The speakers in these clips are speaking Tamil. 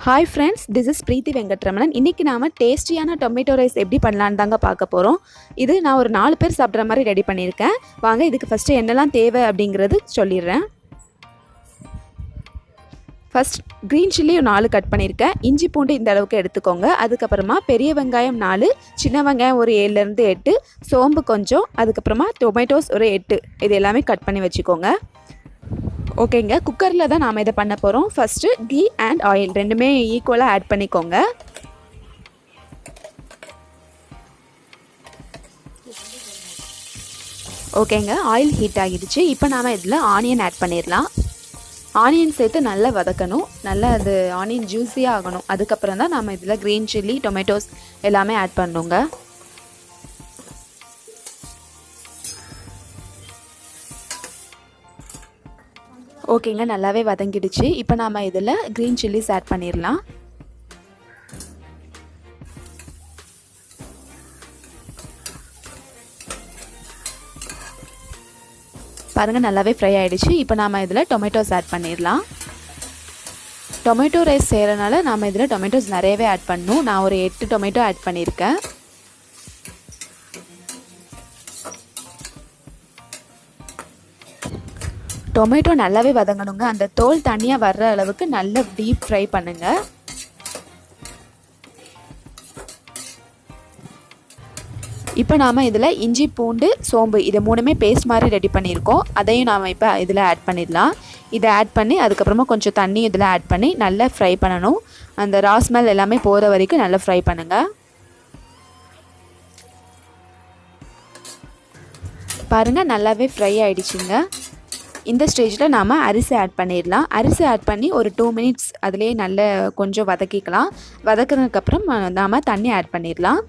ஹாய் ஃப்ரெண்ட்ஸ், திஸ் இஸ் பிரீத்தி வெங்கட்ரமணன். இன்றைக்கி நாம் டேஸ்டியான டொமேட்டோ ரைஸ் எப்படி பண்ணலான்னு தாங்க பார்க்க போகிறோம். இது நான் ஒரு 4 பேர் சாப்பிட்ற மாதிரி ரெடி பண்ணியிருக்கேன். வாங்க இதுக்கு ஃபஸ்ட்டு என்னெல்லாம் தேவை அப்படிங்கிறது சொல்லிடுறேன். ஃபஸ்ட் க்ரீன் சில்லி 4 கட் பண்ணியிருக்கேன். இஞ்சி பூண்டு இந்த அளவுக்கு எடுத்துக்கோங்க. அதுக்கப்புறமா பெரிய வெங்காயம் 4, சின்ன வெங்காயம் ஒரு 7லேருந்து 8, சோம்பு கொஞ்சம், அதுக்கப்புறமா டொமேட்டோஸ் ஒரு 8, இது எல்லாமே கட் பண்ணி வச்சுக்கோங்க. ஓகேங்க, குக்கரில் தான் நாம் இதை பண்ண போகிறோம். ஃபஸ்ட்டு கீ அண்ட் ஆயில் ரெண்டுமே ஈக்குவலாக ஆட் பண்ணிக்கோங்க. ஓகேங்க, ஆயில் ஹீட் ஆகிடுச்சு. இப்போ நாம் இதில் ஆனியன் ஆட் பண்ணிடலாம். ஆனியன் சேர்த்து நல்லா வதக்கணும். நல்லா அது ஆனியன் ஜூஸியாக ஆகணும். அதுக்கப்புறம் தான் நாம் இதில் க்ரீன் சில்லி, டொமேட்டோஸ் எல்லாமே ஆட் பண்ணுங்க. ஓகேங்க, நல்லாவே வதங்கிடுச்சு. இப்போ நாம் இதில் க்ரீன் சில்லிஸ் ஆட் பண்ணிடலாம். பாருங்கள், நல்லாவே ஃப்ரை ஆகிடுச்சு. இப்போ நாம் இதில் டொமேட்டோஸ் ஆட் பண்ணிடலாம். டொமேட்டோ ரைஸ் செய்கிறனால நாம் இதில் டொமேட்டோஸ் நிறையவே ஆட் பண்ணணும். நான் ஒரு 8 டொமேட்டோ ஆட் பண்ணியிருக்கேன். டொமேட்டோ நல்லாவே வதங்கணுங்க. அந்த தோல் தனியாக வர்ற அளவுக்கு நல்லா டீப் ஃப்ரை பண்ணுங்கள். இப்போ நாம் இதில் இஞ்சி பூண்டு சோம்பு இது 3மே பேஸ்ட் மாதிரி ரெடி பண்ணியிருக்கோம். அதையும் நாம் இப்போ இதில் ஆட் பண்ணிடலாம். இதை ஆட் பண்ணி அதுக்கப்புறமா கொஞ்சம் தண்ணி இதில் ஆட் பண்ணி நல்லா ஃப்ரை பண்ணணும். அந்த ரா ஸ்மெல் எல்லாமே போகிற வரைக்கும் நல்லா ஃப்ரை பண்ணுங்கள். பாருங்கள், நல்லாவே ஃப்ரை ஆகிடுச்சிங்க. இந்த ஸ்டேஜில் நாம் அரிசி ஆட் பண்ணிடலாம். அரிசி ஆட் பண்ணி ஒரு 2 மினிட்ஸ் அதிலே நல்ல கொஞ்சம் வதக்கிக்கலாம். வதக்கினதுக்கப்புறம் நாம் தண்ணி ஆட் பண்ணிடலாம்.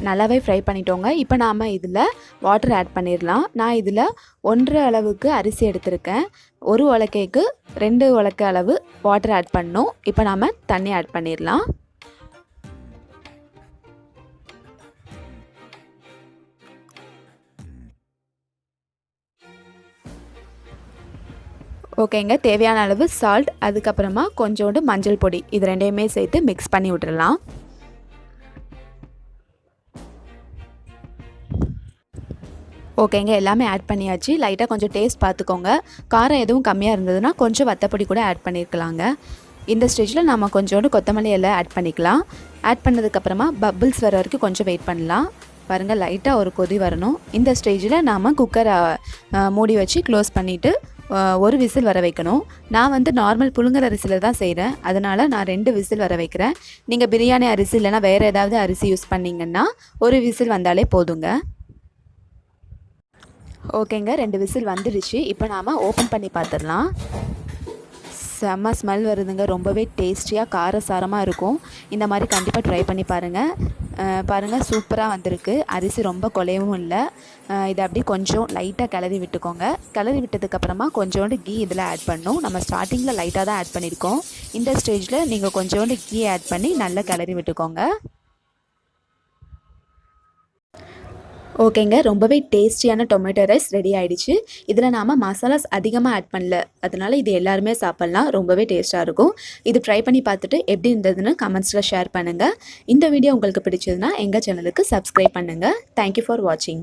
நல்லாவே ஃப்ரை பண்ணிட்டோங்க. இப்போ நாம் இதில் வாட்டர் ஆட் பண்ணிடலாம். நான் இதில் 1.5 அளவுக்கு அரிசி எடுத்திருக்கேன். 1 உலக்கைக்கு 2 உலக்கை அளவு வாட்டர் ஆட் பண்ணணும். இப்போ நாம் தண்ணி ஆட் பண்ணிடலாம். ஓகேங்க, தேவையான அளவு சால்ட், அதுக்கப்புறமா கொஞ்சோண்டு மஞ்சள் பொடி, இது ரெண்டையுமே சேர்த்து மிக்ஸ் பண்ணி விட்டுறலாம். ஓகேங்க, எல்லாமே ஆட் பண்ணியாச்சு. லைட்டாக கொஞ்சம் டேஸ்ட் பார்த்துக்கோங்க. காரம் எதுவும் கம்மியாக இருந்ததுன்னா கொஞ்சம் வத்தப்பொடி கூட ஆட் பண்ணியிருக்கலாங்க. இந்த ஸ்டேஜில் நம்ம கொஞ்சோண்டு கொத்தமல்லி எல்லாம் ஆட் பண்ணிக்கலாம். ஆட் பண்ணதுக்கப்புறமா பபிள்ஸ் வர வரைக்கும் கொஞ்சம் வெயிட் பண்ணலாம். பாருங்கள், லைட்டாக ஒரு கொதி வரணும். இந்த ஸ்டேஜில் நாம் குக்கரை மூடி வச்சு க்ளோஸ் பண்ணிவிட்டு ஒரு விசில் வர வைக்கணும். நான் வந்து நார்மல் புழுங்கல் அரிசியில் தான் செய்கிறேன். அதனால் நான் 2 விசில் வர வைக்கிறேன். நீங்கள் பிரியாணி அரிசி இல்லைனா வேறு ஏதாவது அரிசி யூஸ் பண்ணிங்கன்னா ஒரு விசில் வந்தாலே போதுங்க. ஓகேங்க, 2 விசில் வந்துடுச்சு. இப்போ நாம் ஓப்பன் பண்ணி பார்த்துடலாம். செம்ம ஸ்மெல் வருதுங்க. ரொம்பவே டேஸ்டியாக காரசாரமாக இருக்கும். இந்த மாதிரி கண்டிப்பாக ட்ரை பண்ணி பாருங்கள். பாருங்கள், சூப்பராக வந்திருக்கு. அரிசி ரொம்ப குலையவும் இல்லை. இதை அப்படி கொஞ்சம் லைட்டாக கிளறி விட்டுக்கோங்க. கிளறி விட்டதுக்கப்புறமா கொஞ்சோண்டு கீ இதில் ஆட் பண்ணணும். நம்ம ஸ்டார்டிங்கில் லைட்டாக தான் ஆட் பண்ணியிருக்கோம். இந்த ஸ்டேஜில் நீங்கள் கொஞ்சோண்டு கீ ஆட் பண்ணி நல்லா கிளறி விட்டுக்கோங்க. ஓகேங்க, ரொம்பவே டேஸ்டியான டொமேட்டோ ரைஸ் ரெடி ஆகிடுச்சு. இதில் நாம் மசாலாஸ் அதிகமாக ஆட் பண்ணல, அதனால் இது எல்லாருமே சாப்பிட்லாம். ரொம்பவே டேஸ்ட்டாக இருக்கும். இது ட்ரை பண்ணி பார்த்துட்டு எப்படி இருந்ததுன்னு கமெண்ட்ஸில் ஷேர் பண்ணுங்கள். இந்த வீடியோ உங்களுக்கு பிடிச்சதுன்னா எங்கள் சேனலுக்கு சப்ஸ்கிரைப் பண்ணுங்கள். தேங்க்யூ ஃபார் வாட்சிங்.